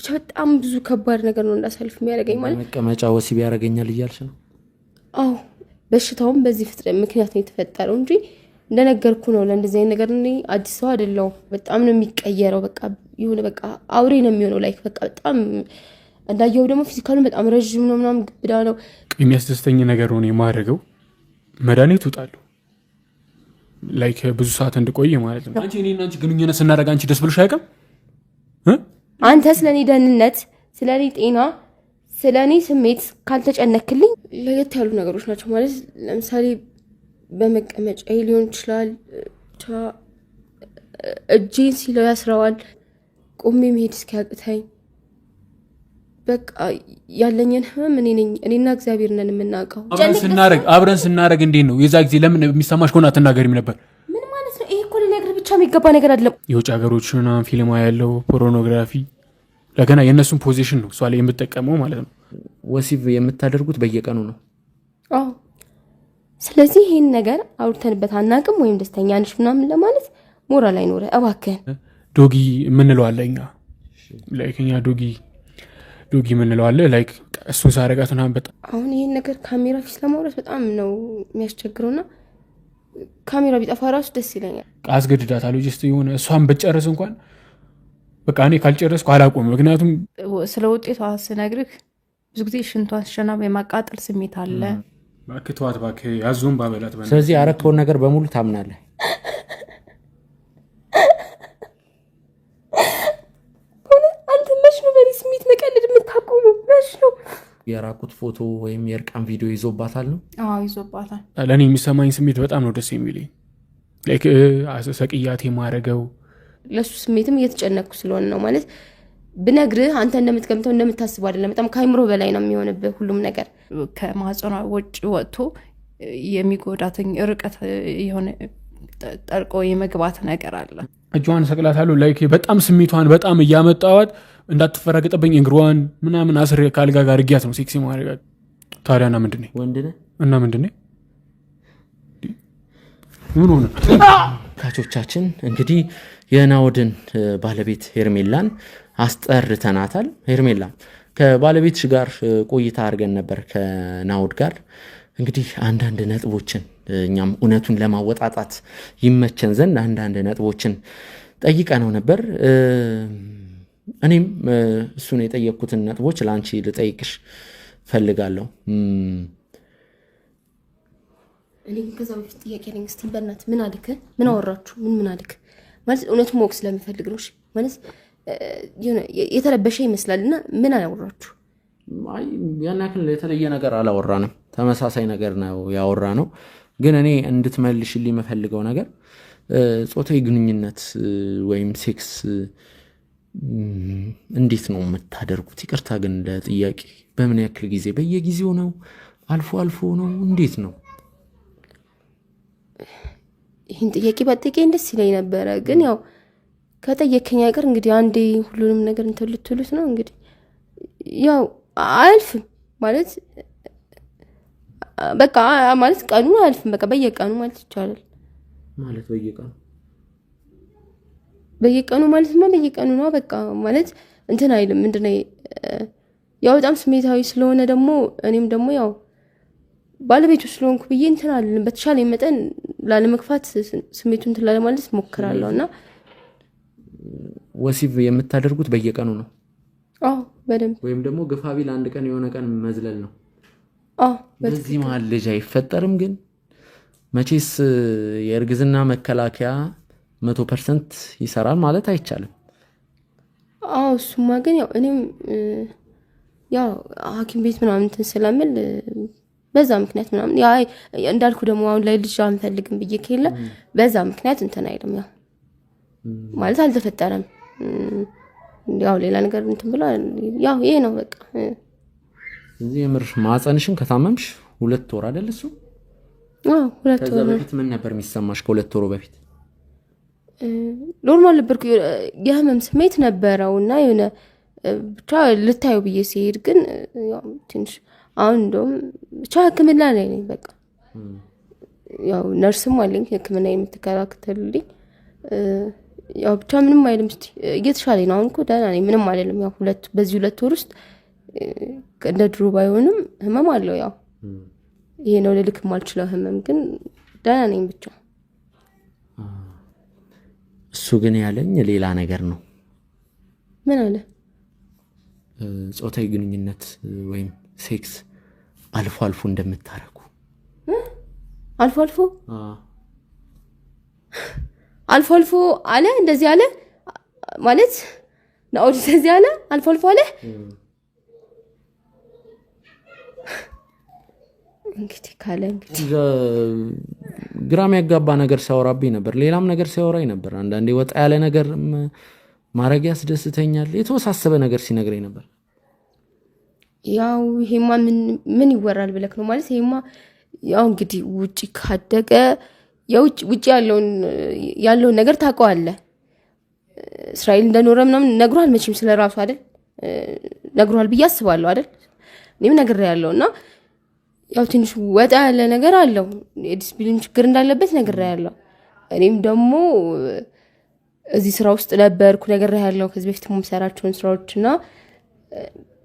ብቻ በጣም ብዙ ከባድ ነገር ነው እንዳሳልፍ የሚያደርገኝ ማለት መቀመጫ ወሲብ ያደርገኛል እያልሽ ነው? አዎ በሽታውም በዚህ ፍጥረት ምክንያት ነው የተፈጠረው እንጂ እንደነገርኩ ነው። ለእንደዚህ አይነት ነገር እኔ አዲስ ሰው አይደለሁም። በጣም ነው የሚቀየረው። በቃ የሆነ በቃ አውሬ ነው የሚሆነው። ላይክ በቃ በጣም እንዳየው ደግሞ ፊዚካሉን በጣም ረዥም ነው ምናምን ግብዳ ነው። የሚያስደስተኝ ነገር ነው የማደርገው መድኃኒት ውጣለሁ ላይክ ብዙ ሰዓት እንድቆይ ማለት ነው። አንቺ እኔና አንቺ ግንኙነት ስናደርግ አንቺ ደስ ብሎሽ አያውቅም? አንተ ስለኔ ደህንነት፣ ስለኔ ጤና፣ ስለኔ ስሜት ካልተጨነክልኝ ለየት ያሉ ነገሮች ናቸው ማለት ለምሳሌ በመቀመጫ ሊሆን ይችላል። እጄን ሲለው ያስረዋል። ቆሜ መሄድ እስኪያቅተኝ በቃ ያለኝን ህመም እኔና እግዚአብሔር ነን የምናውቀው። አብረን ስናደርግ እንዴት ነው የዛ ጊዜ ለምን የሚሰማሽ ከሆነ አትናገሪም ነበር? ምን ማለት ነው ይሄ? እኮ ለነገር ብቻ የሚገባ ነገር አይደለም። የውጭ ሀገሮችን ፊልም ያለው ፖርኖግራፊ ለገና የእነሱን ፖዚሽን ነው እሷ ላይ የምጠቀመው ማለት ነው። ወሲብ የምታደርጉት በየቀኑ ነው? አዎ። ስለዚህ ይሄን ነገር አውርተንበት አናውቅም ወይም ደስተኛ ነሽ ምናምን ለማለት ሞራል አይኖረ እባክህን። ዶጊ የምንለው አለ እኛ ላይክ እኛ ዶጊ የምንለው አለ ላይክ እሱን ሳረጋት ምናምን በጣም አሁን ይሄን ነገር ካሜራ ፊት ለማውራት በጣም ነው የሚያስቸግረውና ካሜራ ቢጠፋ ራሱ ደስ ይለኛል። አስገድዳታለሁ ጀስት የሆነ እሷን በጨረስ እንኳን በቃ እኔ ካልጨረስኩ አላቆም። ምክንያቱም ስለ ውጤቷ ስነግርህ ብዙ ጊዜ ሽንቷን ሸና የማቃጠል ስሜት አለ። እባክህ ተዋት እባክህ ያዞን ባበላት። ስለዚህ ያረከውን ነገር በሙሉ ታምናለህ? አንተ መች ነው በኔ ስሜት መቀለድ የምታቆመው? መች ነው? የራቁት ፎቶ ወይም የእርቃን ቪዲዮ ይዞባታል ነው? አዎ ይዞባታል። ለእኔ የሚሰማኝ ስሜት በጣም ነው ደስ የሚለኝ። ላይክ ሰቅያቴ ማረገው ለሱ ስሜትም እየተጨነቅኩ ስለሆነ ነው ማለት ብነግርህ አንተ እንደምትገምተው እንደምታስበው አይደለም። በጣም ከአይምሮ በላይ ነው የሚሆንብህ ሁሉም ነገር። ከማህፀኗ ውጭ ወጥቶ የሚጎዳትኝ ርቀት የሆነ ጠልቆ የመግባት ነገር አለ። እጇን ሰቅላታለሁ ላይክ በጣም ስሜቷን በጣም እያመጣዋት እንዳትፈራገጠብኝ እግሯን ምናምን አስሬ ካልጋ ጋር እርጊያት ነው ሴክሲ ማድረጋት። ታዲያ እና ምንድን ነኝ እና ምንድን ነኝ? ምን ሆነ? ካቾቻችን እንግዲህ የናኦድን ባለቤት ሄርሜላን አስጠርተናታል። ሄርሜላ ከባለቤትሽ ጋር ቆይታ አድርገን ነበር ከናኦድ ጋር። እንግዲህ አንዳንድ ነጥቦችን እኛም እውነቱን ለማወጣጣት ይመቸን ዘንድ አንዳንድ ነጥቦችን ጠይቀነው ነበር። እኔም እሱን የጠየቅኩትን ነጥቦች ለአንቺ ልጠይቅሽ ፈልጋለሁ። እኔ ከዛ በፊት ጥያቄ ነኝ። እስቲ በእናትህ ምን አልክ? ምን አወራችሁ? ምን አልክ? ማለት እውነቱን ማወቅ ስለምፈልግ ነው። ማለት የተረበሸ ይመስላልና ምን አላወራችሁ? አይ ያን ያክል የተለየ ነገር አላወራንም። ተመሳሳይ ነገር ነው ያወራነው። ግን እኔ እንድትመልሽልኝ የምፈልገው ነገር ጾታዊ ግንኙነት ወይም ሴክስ እንዴት ነው የምታደርጉት? ይቅርታ ግን ለጥያቄ በምን ያክል ጊዜ? በየጊዜው ነው? አልፎ አልፎ ነው? እንዴት ነው? ይህን ጥያቄ ባጠይቀኝ ደስ ይለኝ ነበረ። ግን ያው ከጠየከኝ ሀገር እንግዲህ አንዴ ሁሉንም ነገር እንትን ልትሉት ነው እንግዲህ ያው አያልፍም ማለት በቃ ማለት ቀኑ አያልፍም። በቃ በየቀኑ ማለት ይቻላል። ማለት በየቀኑ ማለትማ በየቀኑ ነው በቃ ማለት እንትን አይልም። ምንድነው ያው በጣም ስሜታዊ ስለሆነ ደግሞ እኔም ደግሞ ያው ባለቤቱ ስለሆንኩ ብዬ እንትን አለን በተሻለ መጠን ላለመግፋት ስሜቱን እንትን ላለማለት ሞክራለሁና ወሲብ የምታደርጉት በየቀኑ ነው? አዎ በደንብ። ወይም ደግሞ ግፋቢል አንድ ቀን የሆነ ቀን መዝለል ነው? አዎ። በዚህ መሀል ልጅ አይፈጠርም? ግን መቼስ የእርግዝና መከላከያ 100% ይሰራል ማለት አይቻልም። አዎ እሱማ ግን ያው እኔም ያው ሐኪም ቤት ምናምን እንትን ስለምል በዛ ምክንያት ምናምን ያ እንዳልኩ ደግሞ አሁን ላይ ልጅ አንፈልግም ብዬ ከሌለ በዛ ምክንያት እንትን አይልም። ያው ማለት አልተፈጠረም። ያው ሌላ ነገር እንትን ብላ ያው ይሄ ነው በቃ። እዚህ የምርሽ ማህፀንሽን ከታመምሽ 2 ወር አይደል እሱ? አዎ 2 ወር። ከዛ በፊት ምን ነበር የሚሰማሽ? ከ2 ወር በፊት ኖርማል ነበርኩ። የህመም ስሜት ነበረውና የሆነ ብቻ ልታዩ ብዬ ሲሄድ ግን ያው ትንሽ አሁን እንደውም ብቻ ህክምና ላይ ነኝ በቃ። ያው ነርስም አለኝ ህክምና የምትከታተልልኝ። ያው ብቻ ምንም አይልም። እስቲ እየተሻለኝ ነው አሁን እኮ ደህና ነኝ፣ ምንም አይደለም። ያው በዚህ 2 ወር ውስጥ እንደ ድሮ ባይሆንም ህመም አለው። ያው ይሄ ነው ልልክ የማልችለው ህመም፣ ግን ደህና ነኝ ብቻ። እሱ ግን ያለኝ ሌላ ነገር ነው። ምን አለ? ጾታዊ ግንኙነት ወይም ሴክስ አልፎ አልፎ እንደምታረጉ። አልፎ አልፎ አልፎ አልፎ አለ። እንደዚህ አለ ማለት ነው። እንደዚህ አለ አልፎ አልፎ አለ። እንግዲህ ካለ እንግዲህ ግራም ያጋባ ነገር ሲያወራብኝ ነበር። ሌላም ነገር ሲያወራኝ ነበር። አንዳንዴ ወጣ ያለ ነገር ማረግ ያስደስተኛል። የተወሳሰበ ነገር ሲነግረኝ ነበር። ያው ይሄማ ምን ይወራል ብለክ ነው ማለት? ይሄማ ያው እንግዲህ ውጪ ካደገ ውጪ ያለውን ነገር ታውቀዋለህ። እስራኤል እንደኖረ ምናምን ነግሯል መቼም ስለራሱ አይደል? ነግሯል ብዬ አስባለሁ አይደል? እኔም ነግሬያለሁና ያው ትንሽ ወጣ ያለ ነገር አለው። የዲስፕሊን ችግር እንዳለበት ነግሬያለሁ። እኔም ደግሞ እዚህ ስራ ውስጥ ነበርኩ ነግሬያለሁ። ከዚህ በፊት የምሰራቸውን ስራዎችና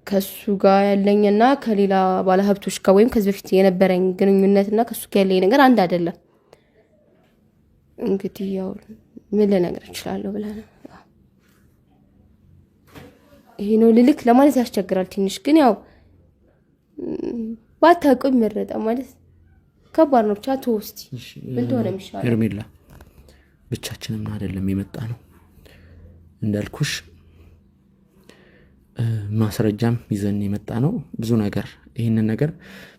ከሱ ጋር ያለኝና ከሌላ ባለሀብቶች ጋር ወይም ከዚህ በፊት የነበረኝ ግንኙነትና ከሱ ጋር ያለኝ ነገር አንድ አይደለም። እንግዲህ ያው ምን ልነግር እችላለሁ ብለህ ነው? ይሄ ነው ልልክ ለማለት ያስቸግራል ትንሽ። ግን ያው ባታውቀው ይመረጣል ማለት ከባድ ነው። ብቻ ተወስቲ ምን እንደሆነ የሚሻለው ሄርሜላ፣ ብቻችንም አይደለም የመጣ ነው እንዳልኩሽ፣ ማስረጃም ይዘን የመጣ ነው። ብዙ ነገር ይሄንን ነገር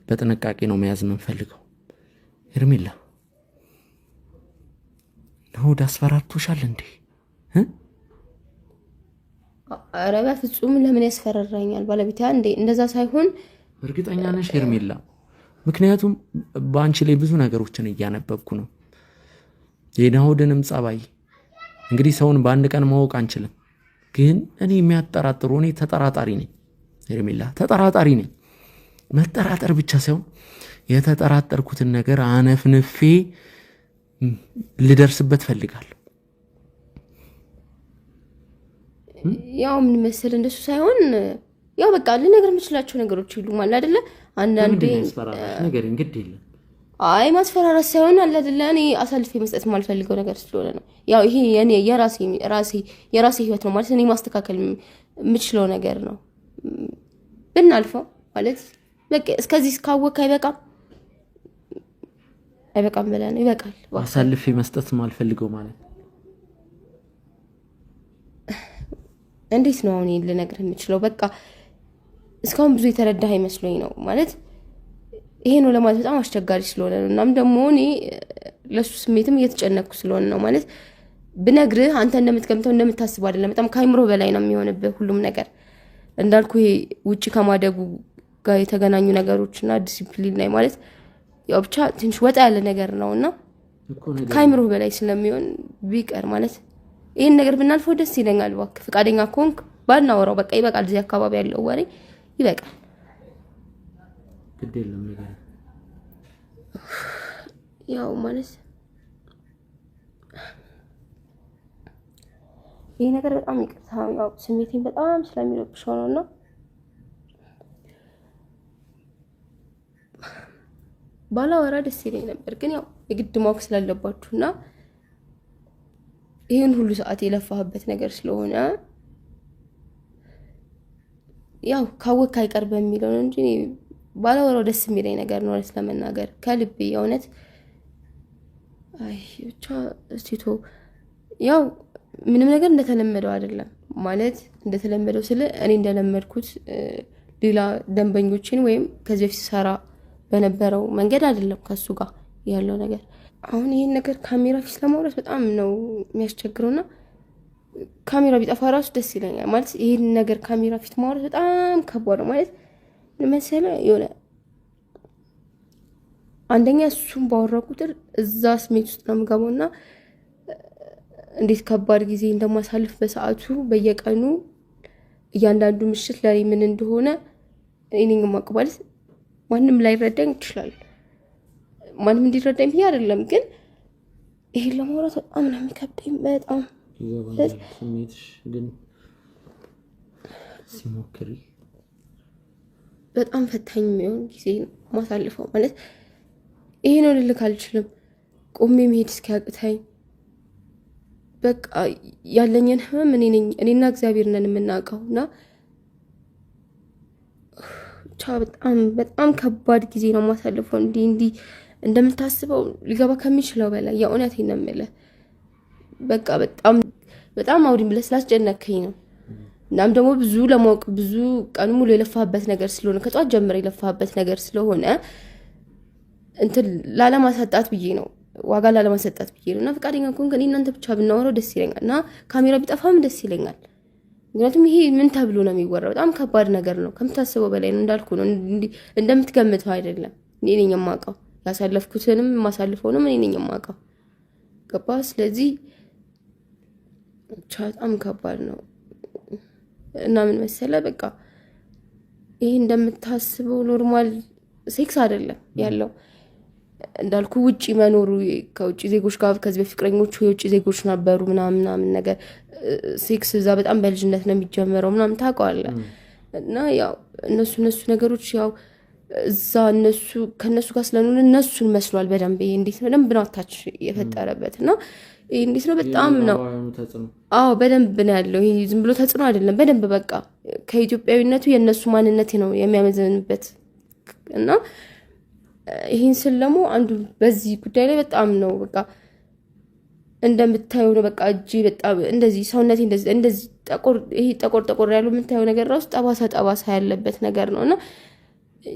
በጥንቃቄ ነው መያዝ የምንፈልገው። ሄርሜላ ነው ዳስፈራርቶሻል እንዴ? ኧረ በፍጹም ለምን ያስፈራራኛል ባለቤቴ? እንዴ እንደዛ ሳይሆን እርግጠኛ ነሽ ሄርሜላ? ምክንያቱም በአንቺ ላይ ብዙ ነገሮችን እያነበብኩ ነው። የናሆድንም ጸባይ እንግዲህ ሰውን በአንድ ቀን ማወቅ አንችልም፣ ግን እኔ የሚያጠራጥሩ እኔ ተጠራጣሪ ነኝ ሄርሜላ፣ ተጠራጣሪ ነኝ። መጠራጠር ብቻ ሳይሆን የተጠራጠርኩትን ነገር አነፍንፌ ልደርስበት ፈልጋለሁ። ያው ምን መሰል እንደሱ ሳይሆን ያው በቃ ልነግር የምችላቸው ነገሮች ይሉ ማለት አይደለ? አንዳንዴ ነገር እንግዲህ የለም። አይ ማስፈራራት ሳይሆን አለ አይደለ? እኔ አሳልፌ መስጠት የማልፈልገው ነገር ስለሆነ ነው። ያው ይሄ የኔ የራሴ ህይወት ነው ማለት እኔ ማስተካከል የምችለው ነገር ነው። ብናልፈው ማለት በቃ እስከዚህ እስካወቅ አይበቃም ብለህ ነው? ይበቃል። አሳልፌ መስጠት የማልፈልገው ማለት እንዴት ነው አሁን ልነግርህ የምችለው? በቃ እስካሁን ብዙ የተረዳህ አይመስለኝ ነው ማለት ይሄ ነው ለማለት በጣም አስቸጋሪ ስለሆነ ነው። እናም ደግሞ እኔ ለሱ ስሜትም እየተጨነቅኩ ስለሆነ ነው ማለት ብነግርህ አንተ እንደምትገምተው እንደምታስበው አይደለም። በጣም ከአይምሮ በላይ ነው የሚሆንብህ ሁሉም ነገር። እንዳልኩ ይሄ ውጪ ከማደጉ ጋር የተገናኙ ነገሮችና ዲሲፕሊን ላይ ማለት ያው ብቻ ትንሽ ወጣ ያለ ነገር ነውና ከአይምሮ በላይ ስለሚሆን ቢቀር ማለት ይሄን ነገር ብናልፈው ደስ ይለኛል። እባክህ ፈቃደኛ ከሆንክ ባናወራው በቃ ይበቃል። እዚህ አካባቢ ያለው ወሬ ይበቃል። ግድ የለም ነገር ያው ማለት ይሄ ነገር በጣም ይቅርታ፣ ያው ስሜቴን በጣም ስለሚረብሸው ነውና ባላወራ ደስ ይለኝ ነበር። ግን ያው የግድ ማወቅ ስላለባችሁና ይሄን ሁሉ ሰዓት የለፋህበት ነገር ስለሆነ ያው ካወቅ አይቀር በሚለው ነው እንጂ ባላወራው ደስ የሚለኝ ነገር ነው ለመናገር ከልቤ የእውነት። አይ ብቻ እስቲቶ ያው ምንም ነገር እንደተለመደው አይደለም ማለት እንደተለመደው ስለ እኔ እንደለመድኩት ሌላ ደንበኞችን ወይም ከዚህ በፊት ሰራ በነበረው መንገድ አይደለም ከሱ ጋር ያለው ነገር። አሁን ይሄን ነገር ካሜራ ፊት ለማውራት በጣም ነው የሚያስቸግረውና ካሜራ ቢጠፋ ራሱ ደስ ይለኛል ማለት ይሄን ነገር ካሜራ ፊት ማውራት በጣም ከባድ ነው ማለት ለምሳሌ የሆነ አንደኛ እሱን ባወራው ቁጥር እዛ ስሜት ውስጥ ነው የምገባውና እንዴት ከባድ ጊዜ እንደማሳልፍ በሰዓቱ በየቀኑ እያንዳንዱ ምሽት ላይ ምን እንደሆነ እኔን ማቀባል ማንም ላይ ረዳኝ ይችላል። ማንም እንዲረዳኝ ብዬ አይደለም፣ ግን ይሄን ለማውራት በጣም ነው የሚከብደኝ በጣም ይገባኛል ስሜትሽ ግን ሲሞክሪ በጣም ፈታኝ የሚሆን ጊዜ ማሳልፈው ማለት ይሄ ነው ልልክ አልችልም። ቆሜ መሄድ እስኪያቅተኝ በቃ ያለኝን ህመም እኔና እግዚአብሔር ነን የምናውቀው እና በጣም ከባድ ጊዜ ነው ማሳልፈው። እንዲህ እንደምታስበው ሊገባ ከሚችለው በላይ የእውነቴን ነው የምልህ። በቃ በጣም አውሪም ብለህ ስላስጨነከኝ ነው። እናም ደግሞ ብዙ ለማወቅ ብዙ ቀኑ ሙሉ የለፋበት ነገር ስለሆነ ከጧት ጀምሮ የለፋበት ነገር ስለሆነ እንትን ላለማሳጣት ብዬ ነው ዋጋ ላለማሳጣት ብዬ ነው። እና ፈቃደኛ ከሆንክ እኔ እናንተ ብቻ ብናወራው ደስ ይለኛል እና ካሜራ ቢጠፋም ደስ ይለኛል። ምክንያቱም ይሄ ምን ተብሎ ነው የሚወራው? በጣም ከባድ ነገር ነው። ከምታስበው በላይ ነው። እንዳልኩ ነው እንደምትገምተው አይደለም። እኔ ነኝ የማውቀው ያሳለፍኩትንም ማሳልፈውንም እኔ ነኝ የማውቀው። ገባ? ስለዚህ በጣም ከባድ ነው እና ምን መሰለህ በቃ ይሄ እንደምታስበው ኖርማል ሴክስ አይደለም ያለው። እንዳልኩ ውጪ መኖሩ ከውጪ ዜጎች ጋር ከዚህ በፍቅረኞቹ የውጪ ዜጎች ነበሩ ምናምን ነገር ሴክስ እዛ በጣም በልጅነት ነው የሚጀመረው ምናምን ታውቀዋለህ። እና ያው እነሱ ነገሮች ያው እዛ ከነሱ ጋር ስለሆነ እነሱን መስሏል በደንብ። ይሄ እንዴት ነው በደንብ ነው አታች የፈጠረበት እና ይሄ እንዴት ነው በጣም ነው በደንብ ነው ያለው። ይሄ ዝም ብሎ ተጽዕኖ አይደለም። በደንብ በቃ ከኢትዮጵያዊነቱ የነሱ ማንነት ነው የሚያመዘንበት እና ይሄን ስል ደግሞ አንዱ በዚህ ጉዳይ ላይ በጣም ነው በቃ እንደምታየው ነው በቃ እጄ በጣም እንደዚህ ሰውነቴ እንደዚህ ጠቆር ያለው የምታየው ነገር ራሱ ጠባሳ ያለበት ነገር ነውና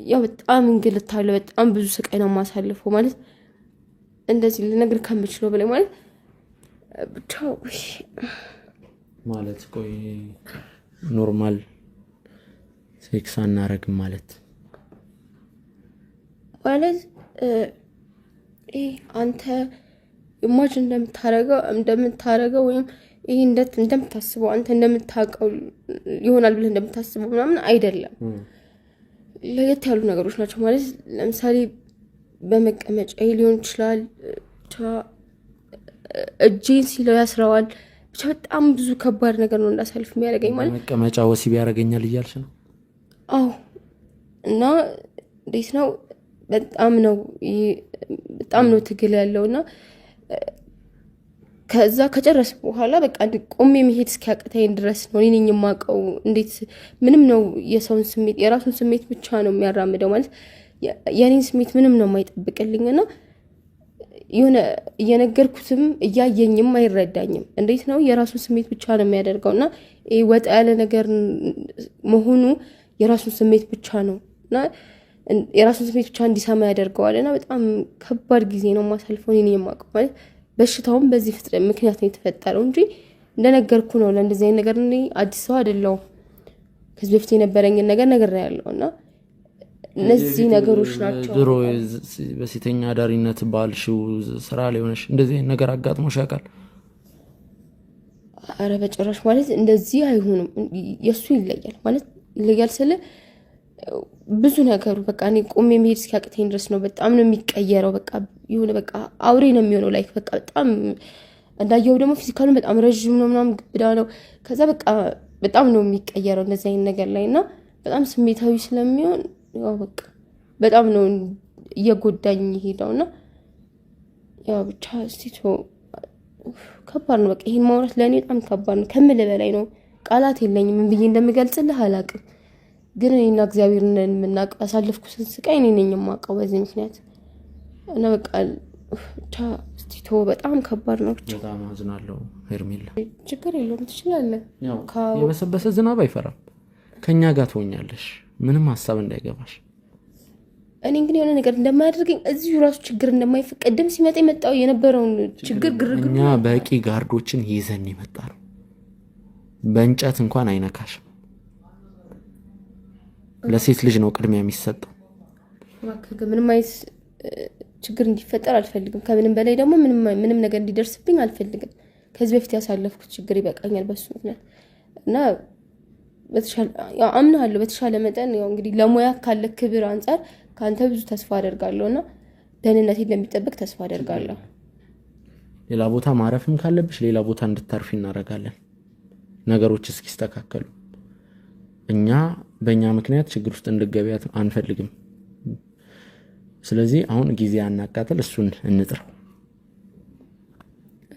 ያው በጣም እንግልታለሁ። በጣም ብዙ ስቃይ ነው ማሳልፈው ማለት እንደዚህ ልነግር ከምችለው በላይ ማለት ብቻ ማለት ቆይ ኖርማል ሴክስ አናረግም ማለት አንተ ኢማጂን እንደምታረገው ወይም ይሄ እንደምታስበው አንተ እንደምታውቀው ይሆናል ብለህ እንደምታስበው ምናምን አይደለም። ለየት ያሉ ነገሮች ናቸው ማለት ለምሳሌ በመቀመጫ ሊሆን ይችላል። እጄን ሲለው ያስረዋል። ብቻ በጣም ብዙ ከባድ ነገር ነው እንዳሳልፍ የሚያደርገኝ ማለት መቀመጫ ወሲብ ያደርገኛል እያልሽ ነው? አዎ። እና እንዴት ነው በጣም ነው ትግል ያለውና ከዛ ከጨረስ በኋላ በቃ ቆሜ መሄድ እስኪያቅተኝ ድረስ ነው እኔ ነኝ የማውቀው። እንዴት ምንም ነው የሰውን ስሜት የራሱን ስሜት ብቻ ነው የሚያራምደው ማለት የኔን ስሜት ምንም ነው የማይጠብቅልኝና የሆነ እየነገርኩትም እያየኝም አይረዳኝም። እንዴት ነው የራሱን ስሜት ብቻ ነው የሚያደርገውና ይሄ ወጣ ያለ ነገር መሆኑ የራሱን ስሜት ብቻ ነውና የራሱን ስሜት ብቻ እንዲሰማ ያደርገዋልና በጣም ከባድ ጊዜ ነው ማሳልፈው። እኔ የማውቀው ማለት በሽታውም በዚህ ፍጥረት ምክንያት ነው የተፈጠረው እንጂ እንደነገርኩ ነው ለእንደዚህ አይነት ነገር እኔ አዲስ ሰው አይደለሁም። ከዚህ በፊት የነበረኝን ነገር ያለውና እነዚህ ነገሮች ናቸው። ድሮ በሴተኛ አዳሪነት ባልሽው ስራ ሊሆነሽ እንደዚህ አይነት ነገር አጋጥሞሽ ያውቃል? አረ በጭራሽ ማለት እንደዚህ አይሆንም። የሱ ይለያል ስለ ብዙ ነገሩ በቃ እኔ ቆሜ መሄድ እስኪያቅተኝ ድረስ ነው። በጣም ነው የሚቀየረው። በቃ የሆነ በቃ አውሬ ነው የሚሆነው ላይክ በቃ በጣም እንዳየው ደግሞ ፊዚካሉን በጣም ረጅም ነው ምናምን ግብዳ ነው። ከዛ በቃ በጣም ነው የሚቀየረው እንደዚህ አይነት ነገር ላይና በጣም ስሜታዊ ስለሚሆን ያው በቃ በጣም ነው እየጎዳኝ ይሄዳውና ያው ብቻ እስቲቶ ከባድ ነው። በቃ ይሄን ማውራት ለኔ በጣም ከባድ ነው ከምልህ በላይ ነው። ቃላት የለኝም ምን ብዬ እንደምገልጽልህ አላውቅም። ግን እኔና እግዚአብሔር ነን የምናውቀው። ያሳለፍኩትን ስቃይ እኔ ነኝ የማውቀው በዚህ ምክንያት እና በቃ ብቻ እስቲቶ በጣም ከባድ ነው። ብቻ በጣም አዝናለሁ ሄርሜላ። ችግር የለውም ትችላለህ። የበሰበሰ ዝናብ አይፈራም። ከኛ ጋር ትሆኛለሽ ምንም ሀሳብ እንዳይገባሽ። እኔ ግን የሆነ ነገር እንደማያደርገኝ እዚሁ ራሱ ችግር እንደማይፈቀድም ሲመጣ የመጣው የነበረውን ችግር ግርግር እኛ በቂ ጋርዶችን ይዘን ይመጣል። በእንጨት እንኳን አይነካሽም። ለሴት ልጅ ነው ቅድሚያ የሚሰጠው። ምንም አይነት ችግር እንዲፈጠር አልፈልግም። ከምንም በላይ ደግሞ ምንም ነገር እንዲደርስብኝ አልፈልግም። ከዚህ በፊት ያሳለፍኩት ችግር ይበቃኛል በሱ ምክንያት እና አምናለሁ በተሻለ መጠን ያው እንግዲህ ለሙያ ካለ ክብር አንፃር ካንተ ብዙ ተስፋ አደርጋለሁና ደህንነቴን ለሚጠብቅ ተስፋ አደርጋለሁ። ሌላ ቦታ ማረፍም ካለብሽ ሌላ ቦታ እንድታርፊ እናደርጋለን ነገሮች እስኪስተካከሉ እኛ በእኛ ምክንያት ችግር ውስጥ እንድትገቢያት አንፈልግም ስለዚህ አሁን ጊዜ አናቃጥል እሱን እንጥራ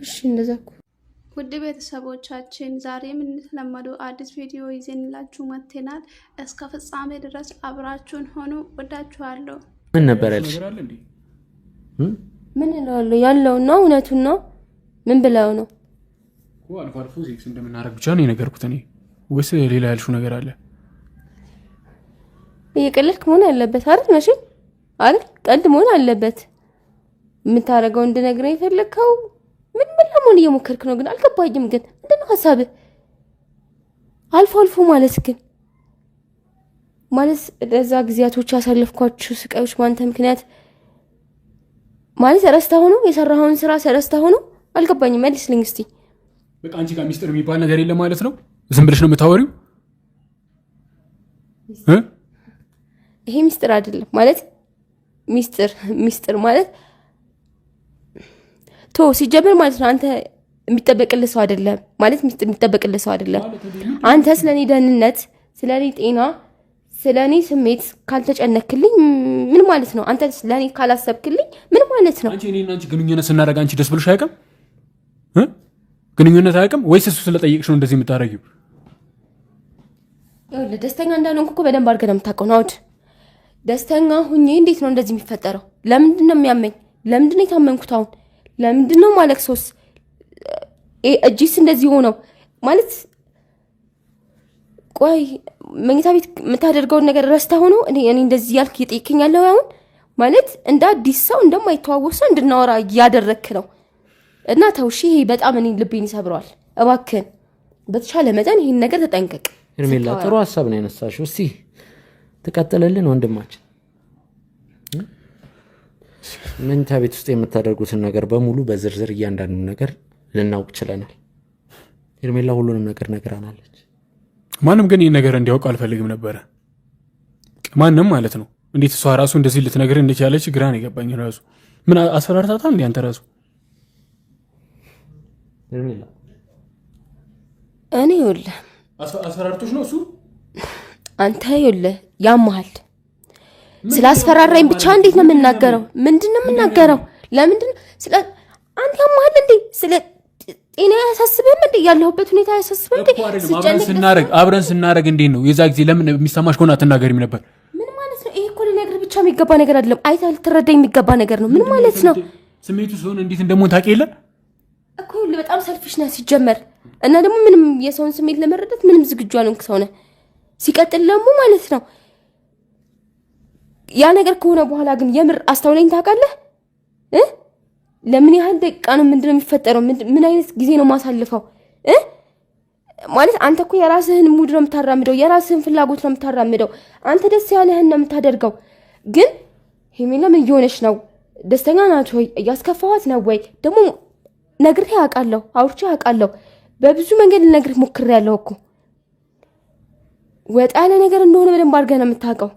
እሺ እንደዛኩ ውድ ቤተሰቦቻችን ዛሬም እንደተለመደው አዲስ ቪዲዮ ይዘንላችሁ መጥተናል እስከ ፍጻሜ ድረስ አብራችሁን ሆኑ ወዳችኋለሁ ምን ነበር ያልሽ ምን ነው ያለው ነው እውነቱን ነው ምን ብለው ነው አልፎ አልፎ ሴክስ እንደምናረግ ብቻ ነው የነገርኩት እኔ ወይስ ሌላ ያልሽው ነገር አለ እየቀለድክ መሆን አለበት አይደል ነሽ አይደል ቀልድ መሆን አለበት የምታረገው እንድነግረኝ የፈለከው ምን ለምን እየሞከርክ ነው ግን አልገባኝም ግን እንደምን ሐሳብ አልፎ አልፎ ማለት ግን ማለት ለዛ ግዚያቶች ያሳለፍኳችሁ ስቃዮች ማንተ ምክንያት ማለት ረስታው ነው የሰራኸውን ስራ ረስታው ነው አልገባኝም መልስልኝ እስቲ በቃ አንቺ ጋር ሚስጥር የሚባል ነገር የለም ማለት ነው ዝም ብለሽ ነው የምታወሪው ይሄ ሚስጥር አይደለም ማለት ሚስጥር ማለት ቶ ሲጀምር ማለት ነው አንተ የሚጠበቅልህ ሰው አይደለም ማለት ሚስጥር የሚጠበቅልህ ሰው አይደለም አንተ ስለኔ ደህንነት ስለኔ ጤና ስለኔ ስሜት ካልተጨነክልኝ ምን ማለት ነው አንተ ስለኔ ካላሰብክልኝ ምን ማለት ነው አንቺ እኔና አንቺ ግንኙነት ስናደርግ አንቺ ደስ ብሎሽ አያውቅም ግንኙነት አያውቅም ወይስ እሱ ስለጠየቅሽ ነው እንደዚህ የምታረጊው ይኸውልህ ደስተኛ እንዳልሆንኩ እኮ በደንብ አድርገህ ነው የምታውቀው ናውድ ደስተኛ ሁኜ እንዴት ነው እንደዚህ የሚፈጠረው ለምንድን ነው የሚያመኝ ለምንድን ነው የታመምኩት አሁን ለምንድን ነው ማለቅሶስ እጂስ እንደዚህ ሆነው ማለት ቆይ መኝታ ቤት የምታደርገውን ነገር ረስታ ሆኖ እኔ እንደዚህ ያልክ እየጠየቅኝ ያለው አሁን ማለት እንደ አዲስ ሰው እንደማይተዋወስ ሰው እንድናወራ እያደረክ ነው እና ተውሺ ይሄ በጣም እኔ ልቤን ይሰብረዋል እባክህን በተቻለ መጠን ይሄን ነገር ተጠንቀቅ ሄርሜላ ጥሩ ሐሳብ ነው ያነሳሽው እስቲ ተቀጥለልን ወንድማችን መኝታ ቤት ውስጥ የምታደርጉትን ነገር በሙሉ በዝርዝር እያንዳንዱ ነገር ልናውቅ ችለናል ሄርሜላ ሁሉንም ነገር ነግራናለች ማንም ግን ይሄን ነገር እንዲያውቅ አልፈልግም ነበር ማንም ማለት ነው እንዴት እሷ ራሱ እንደዚህ ልትነግር እንደቻለች ግራ ነው የገባኝ ራሱ ምን አስፈራርታታ እንዴ አንተ ራሱ ሄርሜላ እኔ ይውል አስፈራርቶሽ ነው እሱ አንተ ይውል ያማል ስላስፈራራኝ ብቻ እንዴት ነው የምናገረው ምንድነው የምናገረው ለምንድን ስለ አንተ ያማል እንዴ ስለ ጤና ያሳስበም እንዴ ያለሁበት ሁኔታ ያሳስበም እንዴ አብረን ስናረግ እንዴ ነው የዛ ጊዜ ለምን የሚሰማሽ ከሆነ አትናገሪም ነበር ምን ማለት ነው ይሄ እኮ ለነገር ብቻ የሚገባ ነገር አይደለም አይታ ልትረዳኝ የሚገባ ነገር ነው ምን ማለት ነው ስሜቱ ሲሆን እንዴት እንደሞን ታውቂ የለ እኮ በጣም ሰልፊሽ ነህ ሲጀመር እና ደግሞ ምንም የሰውን ስሜት ለመረዳት ምንም ዝግጁ አልሆንክ ሰው ነህ ሲቀጥል ደግሞ ማለት ነው ያ ነገር ከሆነ በኋላ ግን የምር አስተውለኝ ታውቃለህ ለምን ያህል ደቂቃ ነው ምንድነው የሚፈጠረው ምን አይነት ጊዜ ነው ማሳልፈው ማለት አንተ እኮ የራስህን ሙድ ነው የምታራምደው የራስህን ፍላጎት ነው የምታራምደው አንተ ደስ ያለህን ነው የምታደርገው ግን ሄርሜላ ምን እየሆነች ነው ደስተኛ ናት ወይ እያስከፋዋት ነው ወይ ደግሞ ነግሬህ አውቃለሁ አውርቼ አውቃለሁ በብዙ መንገድ ልነግርህ ሞክሬያለሁ እኮ ወጣ ያለ ነገር እንደሆነ በደንብ አድርገህ ነው የምታውቀው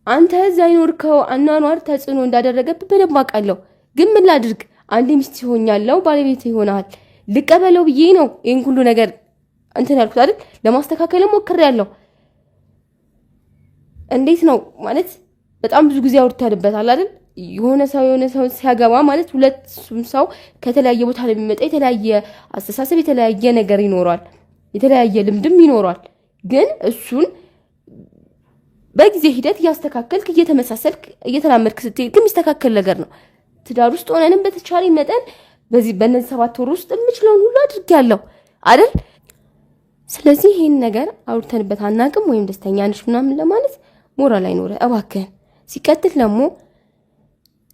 አንተ እዛ ይኖርከው አናኗር ተጽዕኖ እንዳደረገብህ በደንብ አውቃለሁ ግን ምን ላድርግ አንዴ ሚስት ይሆኛለሁ ባለቤት ይሆናል ልቀበለው ብዬ ነው ይሄን ሁሉ ነገር እንትን ያልኩት አይደል ለማስተካከል ሞክሬያለሁ እንዴት ነው ማለት በጣም ብዙ ጊዜ አውርተንበታል አይደል የሆነ ሰው ሲያገባ ማለት ሁለቱም ሰው ከተለያየ ቦታ ለሚመጣ የተለያየ አስተሳሰብ የተለያየ ነገር ይኖራል የተለያየ ልምድም ይኖራል ግን እሱን በጊዜ ሂደት ያስተካከልክ እየተመሳሰልክ እየተላመድክ ስትሄድ ግን የሚስተካከል ነገር ነው ትዳር ውስጥ ሆነንም በተቻለኝ መጠን በዚህ በእነዚህ 7 ወር ውስጥ የምችለውን ሁሉ አድርጌያለሁ አይደል ስለዚህ ይሄን ነገር አውርተንበት አናቅም ወይም ደስተኛ ነሽ ምናምን ለማለት ሞራል አይኖር እባክህን ሲቀጥል ደግሞ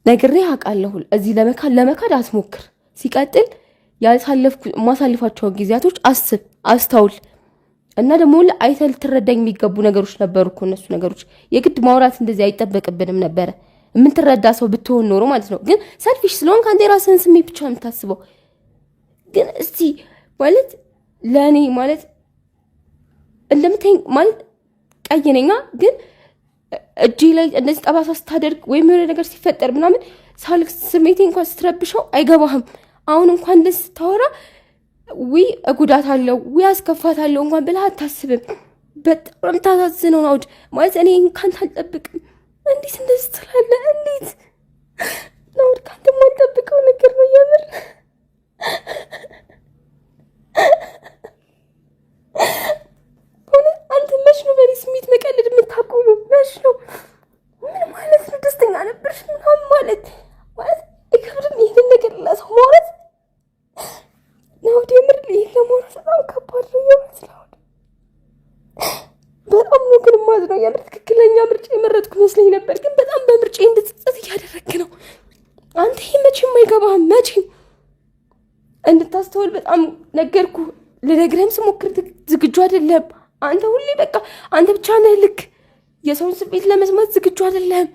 ነግሬህ አውቃለሁ እዚህ ለመካድ አትሞክር ሲቀጥል ማሳልፋቸው ጊዜያቶች አስተውል እና ደግሞ አይተህ ልትረዳኝ የሚገቡ ነገሮች ነበሩ እኮ እነሱ ነገሮች የግድ ማውራት እንደዚህ አይጠበቅብንም ነበር የምትረዳ ሰው ብትሆን ኖሮ ማለት ነው ግን ሰልፊሽ ስለሆንክ አንተ የራስህን ስሜት ብቻ የምታስበው ግን እስቲ ማለት ለኔ ማለት እንደምትኝ ማለት ቀይነኛ ግን እጄ ላይ እንደዚህ ጠባሳ ስታደርግ ወይም የሆነ ነገር ሲፈጠር ምናምን ሳልክ ስሜቴ እንኳን ስትረብሸው አይገባህም አሁን እንኳን ደስ ታወራ ወይ እጉዳታለሁ ወይ አስከፋታለሁ እንኳን ብለህ አታስብም። በጣም ታሳዝነው ናውድ ማለት እኔ ካንተ አልጠብቅም። እንዴት እንደዚህ ትላለህ? እንዴት ናውድ ካንተ ማልጠብቀው ነገር ነው የምር። አንተ መች ነው በኔ ስሜት መቀለድ የምታቆመው? መች ነው? ምን ማለት ነው? ደስተኛ ነበርሽ ምናምን ማለት አይከብድም? ይህንን ነገር ለሰው ማውራት ናውድ የምር ይህ ለማውራት በጣም ከባድ ነው የምር። በጣም ነው ግን ማዝነው የምር። ትክክለኛ ምርጫ የመረጥኩ መስለኝ ነበር፣ ግን በጣም በምርጫ እንድትጸጸት እያደረግክ ነው አንተ። ይህ መቼም አይገባህም። መቼም እንድታስተውል በጣም ነገርኩ። ልነግርህም ስሞክር ዝግጁ አይደለም አንተ። ሁሌ በቃ አንተ ብቻ ነህ ልክ። የሰውን ስሜት ለመስማት ዝግጁ አይደለም።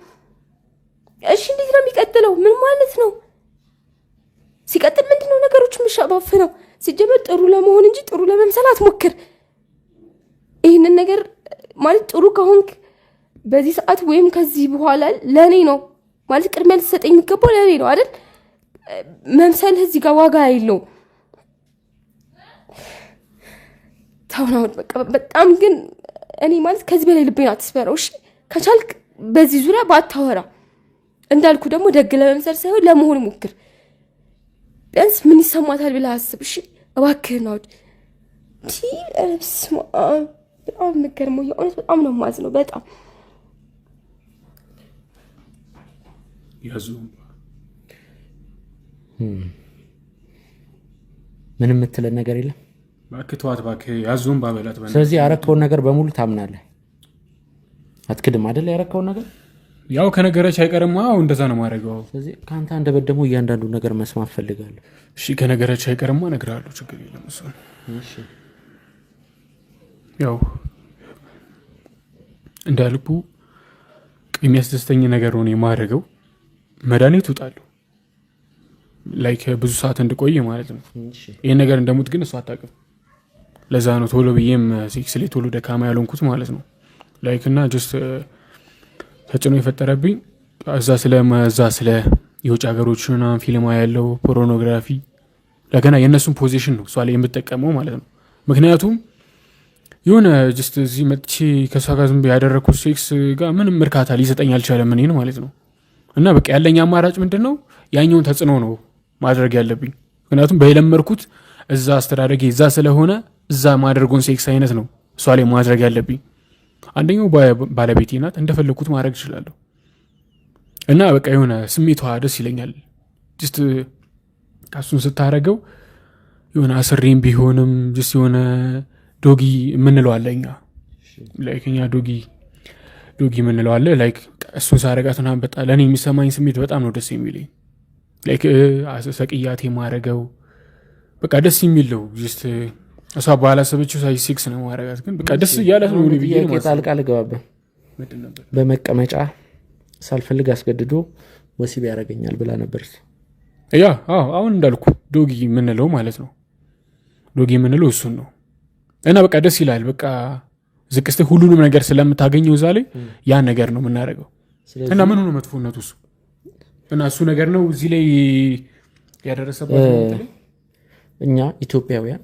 እሺ እንዴት ነው የሚቀጥለው? ምን ማለት ነው? ሲቀጥል ምንድነው ነገሮች ምሻባፍነው? ሲጀመር ጥሩ ለመሆን እንጂ ጥሩ ለመምሰል አትሞክር። ይህንን ነገር ማለት ጥሩ ከሆንክ በዚህ ሰዓት ወይም ከዚህ በኋላ ለኔ ነው ማለት ቅድሚያ ልትሰጠኝ የሚገባው ለኔ ነው አይደል? መምሰልህ እዚህ ጋር ዋጋ የለውም። ታውናውት በቃ በጣም ግን እኔ ማለት ከዚህ በላይ ልቤን አትስበረው። እሺ ከቻልክ በዚህ ዙሪያ ባታወራ። እንዳልኩ ደግሞ ደግ ለመምሰል ሳይሆን ለመሆን ሞክር። ቢያንስ ምን ይሰማታል ብለህ አስብ። እሺ እባክህ ናውድ። በስመ አብ በጣም የምገርመው የእውነት በጣም ነው የማዝነው። በጣም ያዙ ምንም የምትለን ነገር የለም? እባክህ ተዋት እባክህ፣ ያዙን ባበላት። ስለዚህ ያረከውን ነገር በሙሉ ታምናለህ? አትክድም አይደል? ያረከውን ነገር ያው ከነገረች አይቀርም። አዎ እንደዛ ነው ማድረገው። ስለዚህ ካንተ አንደበት ደግሞ እያንዳንዱ ነገር መስማት ፈልጋለሁ። እሺ ከነገረች አይቀርም እነግርሃለሁ፣ ችግር የለም እሱ። እሺ ያው እንዳልኩ የሚያስደስተኝ ነገር ነው የማደርገው። መድኃኒት እውጣለሁ ላይክ ብዙ ሰዓት እንድቆይ ማለት ነው። ይሄን ነገር እንደሙት ግን እሱ አታውቅም። ለዛ ነው ቶሎ ብዬም ሴክስ ላይ ቶሎ ደካማ ያልሆንኩት ማለት ነው። ላይክ እና ጀስት ተጽዕኖ የፈጠረብኝ እዛ ስለ የውጭ ሀገሮችና ፊልማ ያለው ፖርኖግራፊ ለገና የእነሱን ፖዚሽን ነው እሷ ላይ የምጠቀመው ማለት ነው። ምክንያቱም የሆነ ጀስት እዚህ መጥቼ ከሷ ጋር ዝም ብዬ ያደረኩት ሴክስ ጋር ምንም እርካታ ሊሰጠኝ አልቻለም እኔን ማለት ነው። እና በቃ ያለኝ አማራጭ ምንድነው? ያኛውን ተጽዕኖ ነው ማድረግ ያለብኝ። ምክንያቱም በየለመርኩት እዛ አስተዳደጌ እዛ ስለሆነ እዛ ማድረጉን ሴክስ አይነት ነው እሷ ላይ ማድረግ ያለብኝ። አንደኛው ባለቤቴ ናት፣ እንደፈለኩት ማድረግ እችላለሁ። እና በቃ የሆነ ስሜቷ ደስ ይለኛል። ጅስት ካሱን ስታረገው የሆነ አስሬም ቢሆንም ጅስት የሆነ ዶጊ የምንለው አለ እኛ ላይክ እኛ ዶጊ የምንለው አለ። ላይክ እሱን ሳረጋት ምናምን በጣም ለእኔ የሚሰማኝ ስሜት በጣም ነው ደስ የሚለኝ። ላይክ ሰቅያቴ ማረገው በቃ ደስ የሚለው ጅስት እሷ ባላሰበችው ሳይ ሴክስ ነው ማረጋት፣ ግን በቃ ደስ እያላት ነው ብዬ ነው ጣልቃ ልገባበት። በመቀመጫ ሳልፈልግ አስገድዶ ወሲብ ያደርገኛል ብላ ነበር። ያ አሁን እንዳልኩ ዶጊ የምንለው ማለት ነው። ዶጊ የምንለው እሱን ነው። እና በቃ ደስ ይላል። በቃ ዝቅስተ ሁሉንም ነገር ስለምታገኘው እዛ ላይ ያ ነገር ነው የምናደርገው። እና ምን ሆነ መጥፎነቱ እሱ እና እሱ ነገር ነው እዚህ ላይ ያደረሰበት። እኛ ኢትዮጵያውያን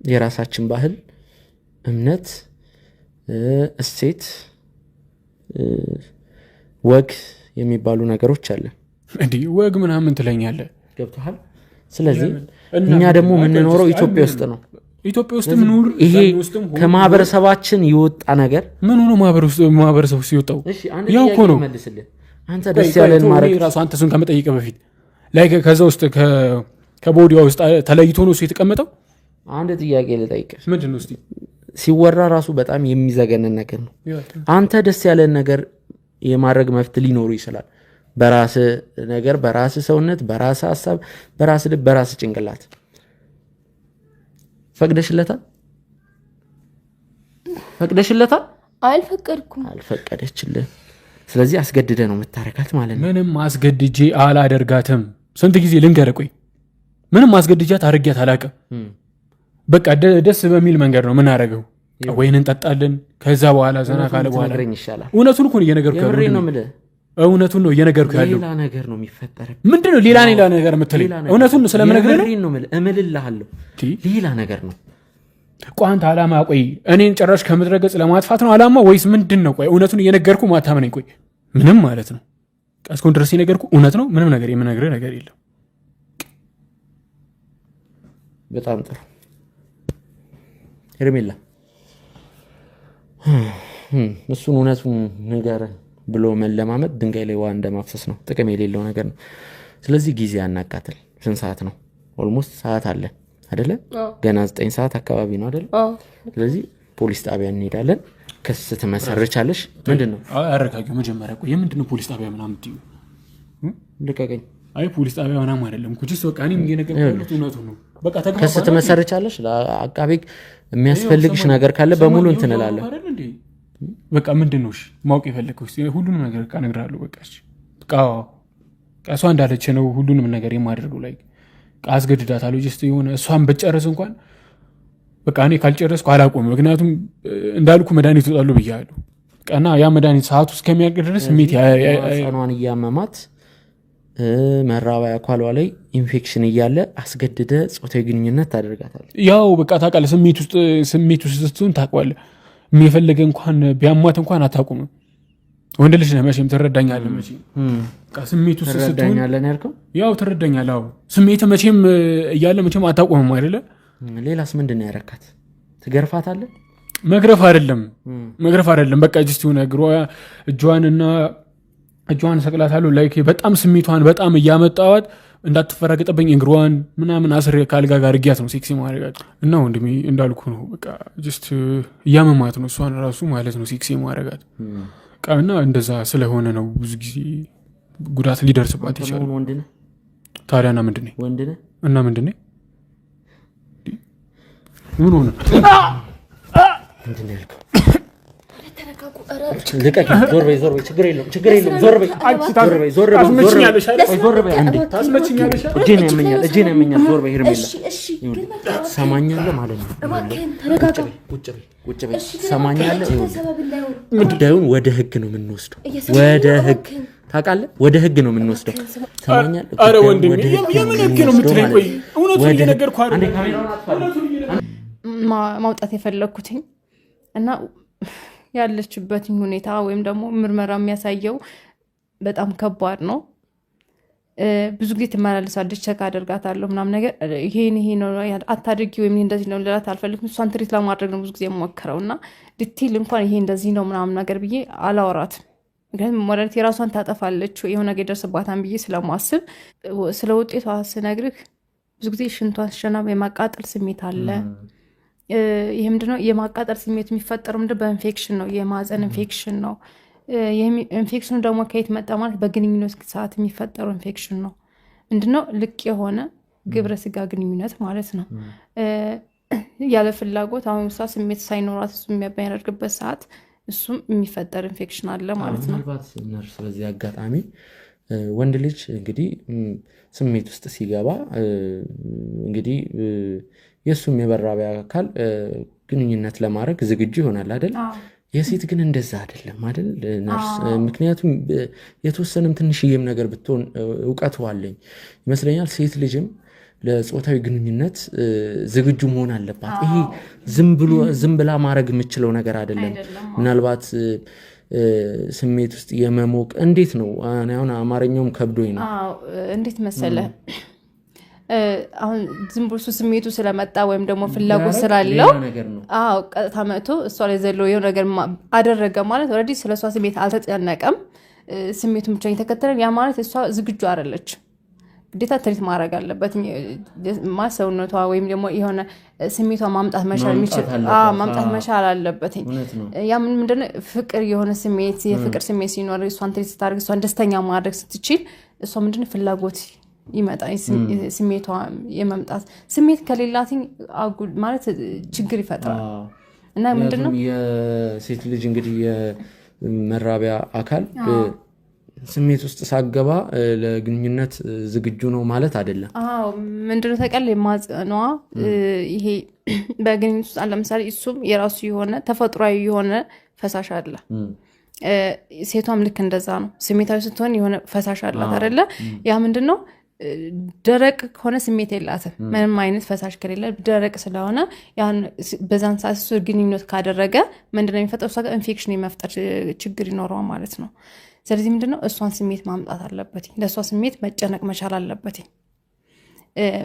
የራሳችን ባህል፣ እምነት፣ እሴት፣ ወግ የሚባሉ ነገሮች አለ። እንዴ ወግ ምናምን ትለኛለህ? ገብቶሃል? ስለዚህ እኛ ደግሞ የምንኖረው ኢትዮጵያ ውስጥ ነው። ኢትዮጵያ ውስጥ ምን ሆነ? ይሄ ከማህበረሰባችን የወጣ ነገር ምን ሆነ? ማህበረሰቡ ሲወጣው ያው እኮ ነው። አንተ ደስ ያለን ማድረግ ራሱ አንተ እሱን ከመጠየቅ በፊት ላይ ከዛ ውስጥ ከቦዲዋ ውስጥ ተለይቶ ነው እሱ የተቀመጠው። አንድ ጥያቄ ልጠይቅህ። ምንድን ነው እስቲ? ሲወራ ራሱ በጣም የሚዘገንን ነገር ነው። አንተ ደስ ያለን ነገር የማድረግ መብት ሊኖሩ ይችላል። በራስ ነገር፣ በራስ ሰውነት፣ በራስ ሐሳብ፣ በራስ ልብ፣ በራስ ጭንቅላት ፈቅደሽለታል? አልፈቀደችልህ። ስለዚህ አስገድደ ነው የምታረጋት ማለት ነው። ምንም አስገድጄ አላደርጋትም። ስንት ጊዜ ልንገርህ? ቆይ ምንም አስገድጃት አድርጊያት አላውቅም። በቃ ደስ በሚል መንገድ ነው የምናደርገው። ወይን እንጠጣለን። ከዛ በኋላ ዘና ካለ በኋላ ነግረኝ ይሻላል። እውነቱን እኮ እየነገርኩህ ነው የምልህ። እውነቱን ነው እየነገርኩ ያለው። ሌላ ነገር ነው የሚፈጠር። ምንድነው ሌላ ነገር የምትለኝ? እውነቱን ነው ስለምነግርህ ነው እምልልሃለሁ። ሌላ ነገር ነው። ቋንት አላማ ቆይ እኔን ጨራሽ ከምድረገጽ ለማጥፋት ነው አላማ ወይስ ምንድነው? ቆይ እውነቱን እየነገርኩ ማታመነኝ? ቆይ ምንም ማለት ነው እስካሁን ድረስ የነገርኩ እውነት ነው። ምንም ነገር የምነግርህ ነገር የለም። በጣም ጥሩ ሄርሜላ፣ እሱን እውነቱን ንገረን ብሎ መለማመጥ ድንጋይ ላይ ውሃ እንደማፍሰስ ነው። ጥቅም የሌለው ነገር ነው። ስለዚህ ጊዜ አናቃትል። ስንት ሰዓት ነው? ኦልሞስት ሰዓት አለ አይደለ? ገና 9 ሰዓት አካባቢ ነው አይደለ? ስለዚህ ፖሊስ ጣቢያ እንሄዳለን። ክስ ትመሰርቻለሽ። ምንድነው? አረጋጊው መጀመሪያ ቆይ የምንድነው ፖሊስ ጣቢያ ምናምን ትዩ? ልቀቀኝ። አይ ፖሊስ ጣቢያ ምናምን አይደለም። ኩጂስ በቃ እኔም እየነገርኩህ ያለሁት እውነቱን ነው። በቃ ተግባባ። ክስ ትመሰርቻለሽ። ለአቃቤ የሚያስፈልግሽ ነገር ካለ በሙሉ እንትን እላለሁ። በቃ ምንድነው እሺ ማወቅ የፈለከው? ሁሉንም ነገር በቃ እነግርሃለሁ። በቃ እሺ በቃ እሷ እንዳለች ነው ሁሉንም ነገር የማደርገው። ላይ አስገድዳታለሁ። ጀስት የሆነ እሷን በጨረስ እንኳን በቃ እኔ ካልጨረስኩ አላቆምም። ምክንያቱም እንዳልኩ መድኃኒት ይወጣሉ ብያለሁ። እና ያ መድኃኒት ሰዓቱ እስከሚያልቅ ድረስ ስሜት ጸኗን እያመማት መራባያ አካሏ ላይ ኢንፌክሽን እያለ አስገድደ ጾታዊ ግንኙነት ታደርጋታለህ። ያው በቃ ታውቃለህ፣ ስሜት ውስጥ ስትሆን ታውቃለህ። የሚፈልገ እንኳን ቢያሟት እንኳን አታቆምም። ወንድ ልጅ ነህ መቼም ትረዳኛለህ። መቼም በቃ ስሜት ውስጥ ስትሆን ትረዳኛለህ ነው ያልከው? ያው ትረዳኛለህ። አዎ ስሜት መቼም እያለ መቼም አታቆምም አይደለ? ሌላስ ምንድን ነው ያረካት? ትገርፋታለህ? መግረፍ አይደለም በቃ ጅስት ሆነ እጇን ሰቅላታለሁ። ላይክ በጣም ስሜቷን በጣም እያመጣዋት እንዳትፈራገጠብኝ እግሯን ምናምን አስሬ ካልጋ ጋር እርጊያት ነው ሴክሲ ማድረጋት። እና ወንድሜ እንዳልኩ ነው በቃ ጅስት እያመማት ነው እሷን ራሱ ማለት ነው ሴክሲ ማድረጋት። እና እንደዛ ስለሆነ ነው ብዙ ጊዜ ጉዳት ሊደርስባት ይችላል። ታዲያና ምንድነው? እና ምንድነው? ምን ሆነ? ምንድነው ያልከው? ልቀቅ። ዞር በይ ችግር የለውም ዞር በይ እጄን ያመኛል ዞር በይ ሄርሜላ ሰማኛለህ ማለት ነው። ቁጭ በይ ሰማኛለህ። ጉዳዩን ወደ ህግ ነው የምንወስደው። ወደ ህግ ታውቃለህ፣ ወደ ህግ ነው የምንወስደው። ሰማኛለህ? ኧረ ወንድሜ የምን ህግ ነው የምትለኝ? ቆይ እውነቱን እየነገርኩህ አይደል? ማውጣት የፈለኩትኝ እና ያለችበትኝ ሁኔታ ወይም ደግሞ ምርመራ የሚያሳየው በጣም ከባድ ነው። ብዙ ጊዜ ትመላለሳለች፣ ቸክ አደርጋታለሁ ምናምን ነገር ይሄ ነው አታድርጊ ወይም እንደዚህ ነው ልላት አልፈልግም። እሷን ትሪት ለማድረግ ነው ብዙ ጊዜ የምሞክረው እና ዲቴል እንኳን ይሄ እንደዚህ ነው ምናምን ነገር ብዬ አላወራትም። ምክንያቱም ማለት የራሷን ታጠፋለች የሆነ ነገር ይደርስባታል ብዬ ስለማስብ ስለ ውጤቷ ስነግርህ ብዙ ጊዜ ሽንቷን ሲሸና የማቃጠል ስሜት አለ። ይሄ ምንድነው? የማቃጠል ስሜት የሚፈጠረው ምንድነው? በኢንፌክሽን ነው፣ የማህፀን ኢንፌክሽን ነው። ኢንፌክሽኑ ደግሞ ከየት መጣ ማለት በግንኙነት ሰዓት የሚፈጠረው ኢንፌክሽን ነው። ምንድነው? ልቅ የሆነ ግብረ ስጋ ግንኙነት ማለት ነው። ያለ ፍላጎት አሁን እሷ ስሜት ሳይኖራት እሱ የሚያደርግበት ሰዓት እሱም የሚፈጠር ኢንፌክሽን አለ ማለት ነው። ምናልባት ነርስ በዚህ አጋጣሚ ወንድ ልጅ እንግዲህ ስሜት ውስጥ ሲገባ እንግዲህ የሱም የመራቢያ አካል ግንኙነት ለማድረግ ዝግጁ ይሆናል አይደል? የሴት ግን እንደዛ አይደለም አይደል ነርስ? ምክንያቱም የተወሰነም ትንሽዬም ነገር ብትሆን እውቀቱ አለኝ ይመስለኛል። ሴት ልጅም ለጾታዊ ግንኙነት ዝግጁ መሆን አለባት። ይሄ ዝም ብላ ማድረግ የምችለው ነገር አይደለም። ምናልባት ስሜት ውስጥ የመሞቅ እንዴት ነው? አሁን አማርኛውም ከብዶኝ ነው። እንዴት መሰለ አሁን ዝም ብሎ ስሜቱ ስለመጣ ወይም ደግሞ ፍላጎት ስላለው ቀጥታ መጥቶ እሷ ላይ ዘሎ የሆነ ነገር አደረገ ማለት ኦልሬዲ ስለሷ ስሜት አልተጨነቀም። ስሜቱን ብቻ እየተከተለ ያ ማለት እሷ ዝግጁ አይደለች። ግዴታ ትሪት ማድረግ አለበት ማሰውነቷ ወይም ደግሞ የሆነ ስሜቷ ማምጣት መቻል አለበት። ያ ምንድነው? ፍቅር የሆነ ስሜት የፍቅር ስሜት ሲኖር እሷን ትሪት ስታደርግ እሷን ደስተኛ ማድረግ ስትችል እሷ ምንድነው ፍላጎት ይመጣ ስሜቷ የመምጣት ስሜት ከሌላት ማለት ችግር ይፈጥራል። እና ምንድነው የሴት ልጅ እንግዲህ የመራቢያ አካል ስሜት ውስጥ ሳገባ ለግንኙነት ዝግጁ ነው ማለት አይደለም። ምንድነው ተቀል የማጽኗ ይሄ በግንኙነት ውስጥ ለምሳሌ እሱም የራሱ የሆነ ተፈጥሯዊ የሆነ ፈሳሽ አለ። ሴቷም ልክ እንደዛ ነው። ስሜታዊ ስትሆን የሆነ ፈሳሽ አላት አይደለ? ያ ምንድነው ደረቅ ከሆነ ስሜት የላትም። ምንም አይነት ፈሳሽ ከሌለ ደረቅ ስለሆነ ያን በዛን ሰዓት እሱ ግንኙነት ካደረገ ምንድነው የሚፈጠረው? እሷ ጋር ኢንፌክሽን የመፍጠር ችግር ይኖረዋል ማለት ነው። ስለዚህ ምንድነው እሷን ስሜት ማምጣት አለበት፣ ለእሷ ስሜት መጨነቅ መቻል አለበት።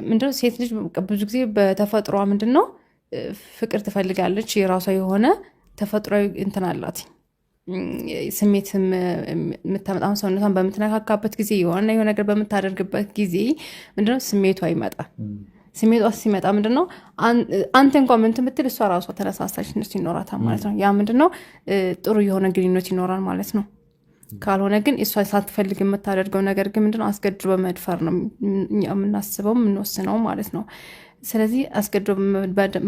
ምንድነው ሴት ልጅ ብዙ ጊዜ በተፈጥሯ ምንድነው ፍቅር ትፈልጋለች። የራሷ የሆነ ተፈጥሯዊ እንትን አላት። ስሜት የምታመጣው ሰውነቷን በምትነካካበት ጊዜ የሆነ ነገር በምታደርግበት ጊዜ ምንድነው ስሜቷ ይመጣል። ስሜቷ ሲመጣ ምንድነው አንተ እንኳን ምን ትምትል እሷ ራሷ ተነሳሳችነት ይኖራታል ማለት ነው። ያ ምንድነው ጥሩ የሆነ ግንኙነት ይኖራል ማለት ነው። ካልሆነ ግን እሷ ሳትፈልግ የምታደርገው ነገር ግን ምንድነው አስገድዶ በመድፈር ነው የምናስበው የምንወስነው ማለት ነው። ስለዚህ አስገድዶ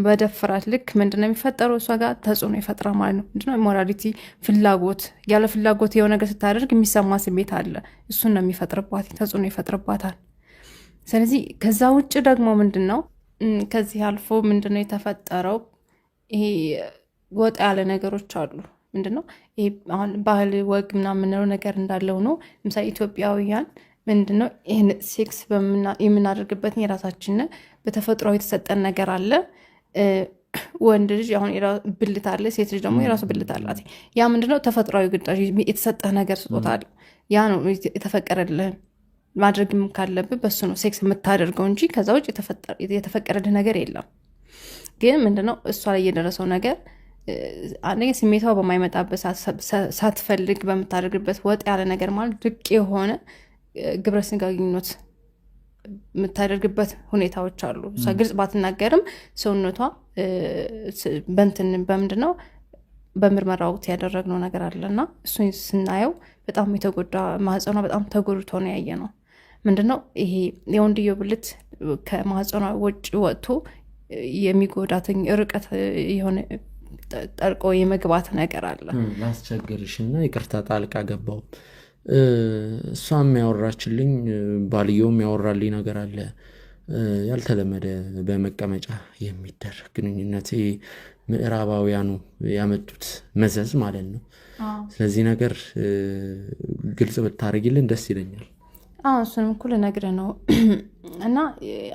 በደፍራት ልክ ምንድነው የሚፈጠረው? እሷ ጋር ተጽዕኖ ይፈጥራል ማለት ነው። ምንድነው ሞራሊቲ ፍላጎት፣ ያለ ፍላጎት የሆነ ነገር ስታደርግ የሚሰማ ስሜት አለ። እሱን ነው የሚፈጥርባት፣ ተጽዕኖ ይፈጥርባታል። ስለዚህ ከዛ ውጭ ደግሞ ምንድነው ከዚህ አልፎ ምንድነው የተፈጠረው? ይሄ ወጣ ያለ ነገሮች አሉ። ምንድነው ይሄ አሁን ባህል ወግ ምናምን የምንለው ነገር እንዳለው ነው። ለምሳሌ ኢትዮጵያውያን ምንድነው ይሄን ሴክስ የምናደርግበት የራሳችን በተፈጥሮ የተሰጠን ነገር አለ። ወንድ ልጅ አሁን ብልት አለ፣ ሴት ልጅ ደግሞ የራሱ ብልት አላት። ያ ምንድነው ተፈጥሯዊ ግዳጅ የተሰጠ ነገር ስጦታ አለ። ያ ነው የተፈቀደልህ። ማድረግም ካለብህ በሱ ነው ሴክስ የምታደርገው እንጂ ከዛ ውጭ የተፈቀደልህ ነገር የለም። ግን ምንድነው እሷ ላይ የደረሰው ነገር አንደኛ ስሜቷ በማይመጣበት ሳትፈልግ በምታደርግበት ወጥ ያለ ነገር ማለት ድቅ የሆነ ግብረ ስጋ ግንኙነት የምታደርግበት ሁኔታዎች አሉ። እሷ ግልጽ ባትናገርም ሰውነቷ በምንድነው በምርመራ ወቅት ያደረግነው ነገር አለና እሱን ስናየው በጣም የተጎዳ ማህፀኗ በጣም ተጎድቶ ነው ያየነው። ምንድነው ይሄ የወንድየው ብልት ከማህፀኗ ውጭ ወጥቶ የሚጎዳትኝ ርቀት የሆነ ጠልቆ የመግባት ነገር አለ። ላስቸግርሽና ይቅርታ ጣልቃ ገባው። እሷም ያወራችልኝ ባልየውም ያወራልኝ ነገር አለ። ያልተለመደ በመቀመጫ የሚደረግ ግንኙነት ምዕራባውያኑ ያመጡት መዘዝ ማለት ነው። ስለዚህ ነገር ግልጽ ብታረጊልን ደስ ይለኛል። እሱንም እኮ ልነግርህ ነው። እና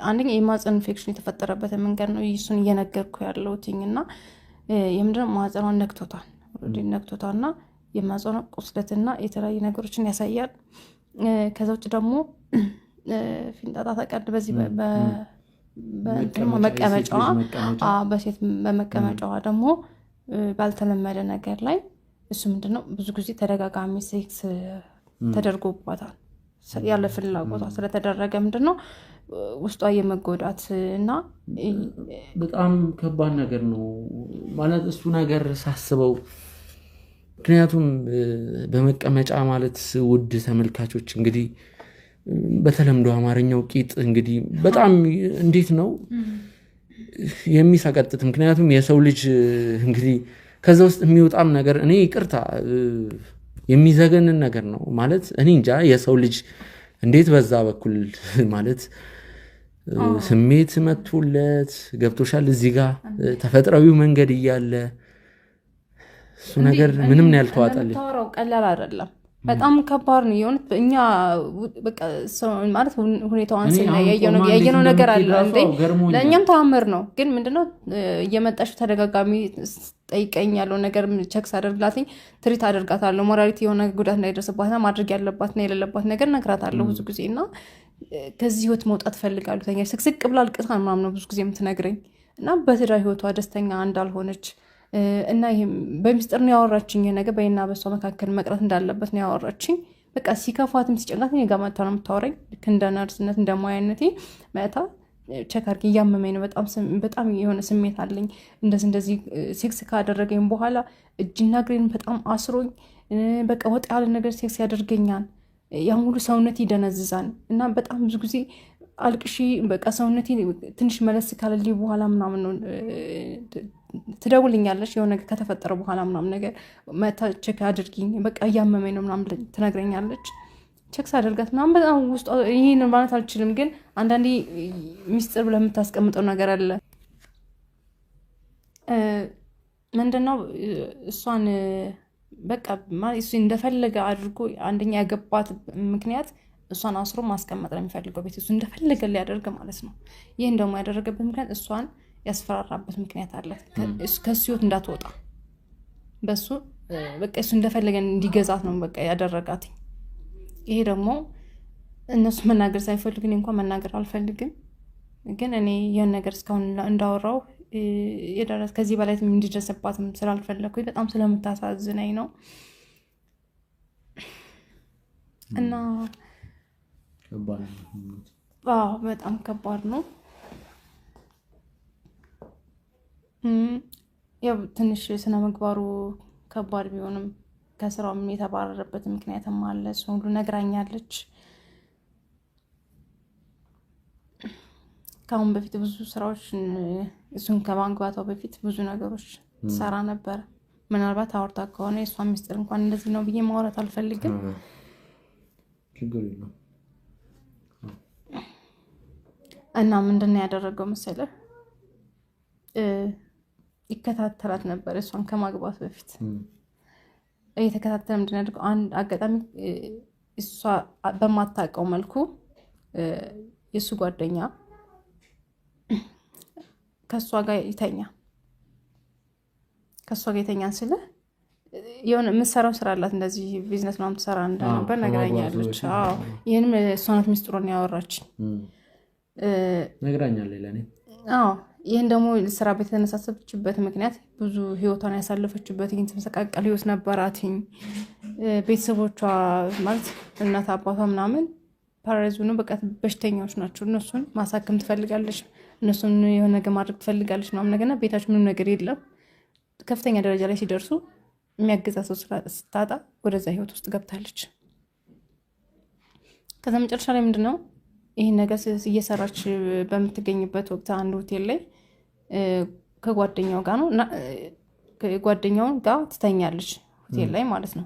አንደኛ የማህፀን ኢንፌክሽን የተፈጠረበት መንገድ ነው እሱን እየነገርኩ ያለሁትኝና የምንድነው ማህፀኗን ነክቶታልና የማህፀኗ ቁስለትና የተለያዩ ነገሮችን ያሳያል። ከዛ ውጭ ደግሞ ፊንጣጣ ተቀድ በዚህ በመቀመጫዋ በሴት በመቀመጫዋ ደግሞ ባልተለመደ ነገር ላይ እሱ ምንድነው ብዙ ጊዜ ተደጋጋሚ ሴክስ ተደርጎባታል። ያለ ፍላጎቷ ስለተደረገ ምንድነው ውስጧ የመጎዳት እና በጣም ከባድ ነገር ነው ማለት እሱ ነገር ሳስበው። ምክንያቱም በመቀመጫ ማለት ውድ ተመልካቾች እንግዲህ በተለምዶ አማርኛው ቂጥ እንግዲህ በጣም እንዴት ነው የሚሰቀጥጥ። ምክንያቱም የሰው ልጅ እንግዲህ ከዛ ውስጥ የሚወጣም ነገር እኔ ይቅርታ የሚዘገንን ነገር ነው ማለት እኔ እንጃ። የሰው ልጅ እንዴት በዛ በኩል ማለት ስሜት መጥቶለት ገብቶሻል እዚህ ጋር ተፈጥሯዊው መንገድ እያለ እሱ ነገር ምንም ነው ያልተዋጠልኝ። ታወራው ቀላል አይደለም፣ በጣም ከባድ ነው የሆነ እኛ በቃ ማለት ሁኔታውን ስናይ ያየነው ነገር አለ እንዴ ለእኛም ተአምር ነው። ግን ምንድነው እየመጣሽ ተደጋጋሚ ጠይቀኝ ያለው ነገር ቸክስ አደርግላትኝ ትሪት አደርጋታለሁ። ሞራሊቲ የሆነ ጉዳት እንዳይደርስባትና ማድረግ ያለባትና የሌለባት ነገር ነግራታለሁ ብዙ ጊዜ እና ከዚህ ህይወት መውጣት ፈልጋለሁ ተኛ ስቅስቅ ብላ አልቅሳ ምናምን ነው ብዙ ጊዜ የምትነግረኝ እና በትዳር ህይወቷ ደስተኛ እንዳልሆነች እና ይሄም በሚስጥር ነው ያወራችኝ። ነገር በእና በሷ መካከል መቅረት እንዳለበት ነው ያወራችኝ። በቃ ሲከፋትም ሲጨንቃት እኔ ጋር መጥታ ነው የምታወራኝ። ልክ እንደ ነርስነት እንደ ሙያነቴ መጣ ቼክ አድርጌ እያመመኝ ነው በጣም የሆነ ስሜት አለኝ እንደዚህ ሴክስ ካደረገኝ በኋላ እጅና እግሬን በጣም አስሮኝ በቃ ወጥ ያለ ነገር ሴክስ ያደርገኛል። ያ ሙሉ ሰውነቴ ይደነዝዛል እና በጣም ብዙ ጊዜ አልቅሺ በቃ ሰውነቴ ትንሽ መለስ ካለልኝ በኋላ ምናምን ነው ትደውልኛለች። የሆነ ነገር ከተፈጠረ በኋላ ምናምን ነገር መታ ቼክ አድርጊኝ በቃ እያመመኝ ነው ምናምን ትነግረኛለች። ቼክስ አደርጋት ምናምን በጣም ውስጥ ይሄን ማለት አልችልም፣ ግን አንዳንዴ ሚስጥር ብለህ የምታስቀምጠው ነገር አለ። ምንድነው እሷን በቃ እሱ እንደፈለገ አድርጎ አንደኛ ያገባት ምክንያት እሷን አስሮ ማስቀመጥ ነው የሚፈልገው ቤት እሱ እንደፈለገ ሊያደርግ ማለት ነው። ይህን ደግሞ ያደረገበት ምክንያት እሷን ያስፈራራበት ምክንያት አለ። ከሱ ህይወት እንዳትወጣ በሱ በቃ እሱ እንደፈለገ እንዲገዛት ነው በቃ ያደረጋት። ይሄ ደግሞ እነሱ መናገር ሳይፈልግ እኔ እንኳን መናገር አልፈልግም፣ ግን እኔ ይህን ነገር እስካሁን እንዳወራው የደረስ ከዚህ በላይ እንዲደርስባትም ስላልፈለኩኝ በጣም ስለምታሳዝነኝ ነው። እና በጣም ከባድ ነው። ያው ትንሽ ስነ ምግባሩ ከባድ ቢሆንም ከስራውም የተባረረበት ምክንያትም አለ። እሱ ሁሉ ነግራኛለች። ከአሁን በፊት ብዙ ስራዎች እሱን ከማግባቷ በፊት ብዙ ነገሮች ትሰራ ነበር። ምናልባት አውርታ ከሆነ የእሷ ሚስጥር እንኳን እንደዚህ ነው ብዬ ማውራት አልፈልግም። እና ምንድን ነው ያደረገው መሰለህ? ይከታተላት ነበር እሷን ከማግባት በፊት እየተከታተለ ምንድን ያደርገው አንድ አጋጣሚ እሷ በማታውቀው መልኩ የእሱ ጓደኛ ከእሷ ጋር ይተኛል ስለ የሆነ የምትሰራው ስራ አላት እንደዚህ ቢዝነስ ምናምን ትሰራ እንደነበር ነግራኛለች። ይህንም እሷ ናት ሚስጥሩን ያወራችኝ ነግራኛለች ለእኔ። ይህን ደግሞ ስራ ቤት የተነሳሰችበት ምክንያት ብዙ ህይወቷን ያሳለፈችበት ይህን ተመሰቃቀል ህይወት ነበራትኝ። ቤተሰቦቿ ማለት እናት አባቷ ምናምን ፓራላይዝ ሆነው በቃ በሽተኛዎች ናቸው። እነሱን ማሳከም ትፈልጋለች፣ እነሱን የሆነ ነገር ማድረግ ትፈልጋለች ምናምን ነገርና ቤታቸው ምንም ነገር የለም። ከፍተኛ ደረጃ ላይ ሲደርሱ የሚያገዛት ሰው ስታጣ ወደዛ ህይወት ውስጥ ገብታለች። ከዛ መጨረሻ ላይ ምንድነው ይህን ነገር እየሰራች በምትገኝበት ወቅት አንድ ሆቴል ላይ ከጓደኛው ጋር ነው ጓደኛውን ጋር ትተኛለች ሆቴል ላይ ማለት ነው።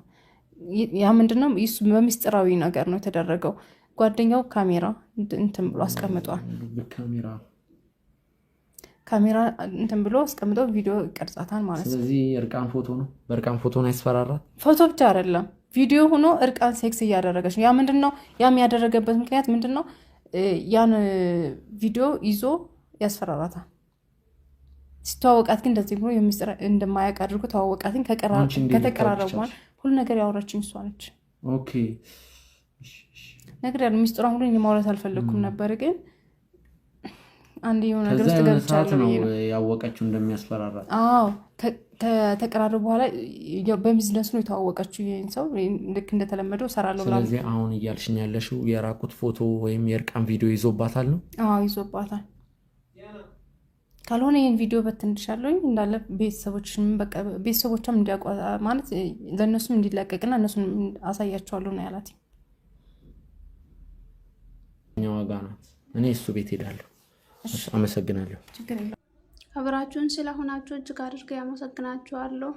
ያ ምንድነው እሱ በሚስጥራዊ ነገር ነው የተደረገው። ጓደኛው ካሜራ እንትን ብሎ አስቀምጧል። ካሜራ እንትን ብሎ አስቀምጠው ቪዲዮ ይቀርጻታል ማለት ነው። ስለዚህ እርቃን ፎቶ ነው፣ በእርቃን ፎቶ ነው ያስፈራራት። ፎቶ ብቻ አይደለም ቪዲዮ ሆኖ እርቃን ሴክስ እያደረገች ነው። ያ ምንድነው ያም ያደረገበት ምክንያት ምንድነው? ያን ቪዲዮ ይዞ ያስፈራራታል። ሲተዋወቃት ግን እንደዚህ ብሎ የሚስጥር እንደማያውቅ አድርጎ ተዋወቃት። ግን ከተቀራረቡ ሁሉ ነገር ያወራችኝ እሷ ነች። ኦኬ ነገር ያለው ሚስጥሯን ሁሉ እኔ ማውራት አልፈለኩም ነበር፣ ግን አንድ የሆነ ነገር ውስጥ ገብቻለሁ ነው ያወቀችው እንደሚያስፈራራት። ከተቀራረቡ በኋላ በቢዝነስ ነው የተዋወቀችው ይሄን ሰው ልክ እንደተለመደው ሰራለው ብላ። ስለዚህ አሁን እያልሽኝ ያለሽው የራቁት ፎቶ ወይም የእርቃን ቪዲዮ ይዞባታል ነው? ይዞባታል። ካልሆነ ይሄን ቪዲዮ በትንሻለኝ እንዳለ ቤተሰቦቿም እንዲያውቁ ማለት ለእነሱም እንዲለቀቅና እነሱን አሳያቸዋለሁ ነው ያላት። ዋጋ ናት። እኔ እሱ ቤት ሄዳለሁ። አመሰግናለሁ። አብራችሁን ስለሆናችሁ እጅግ አድርጌ ያመሰግናችኋለሁ።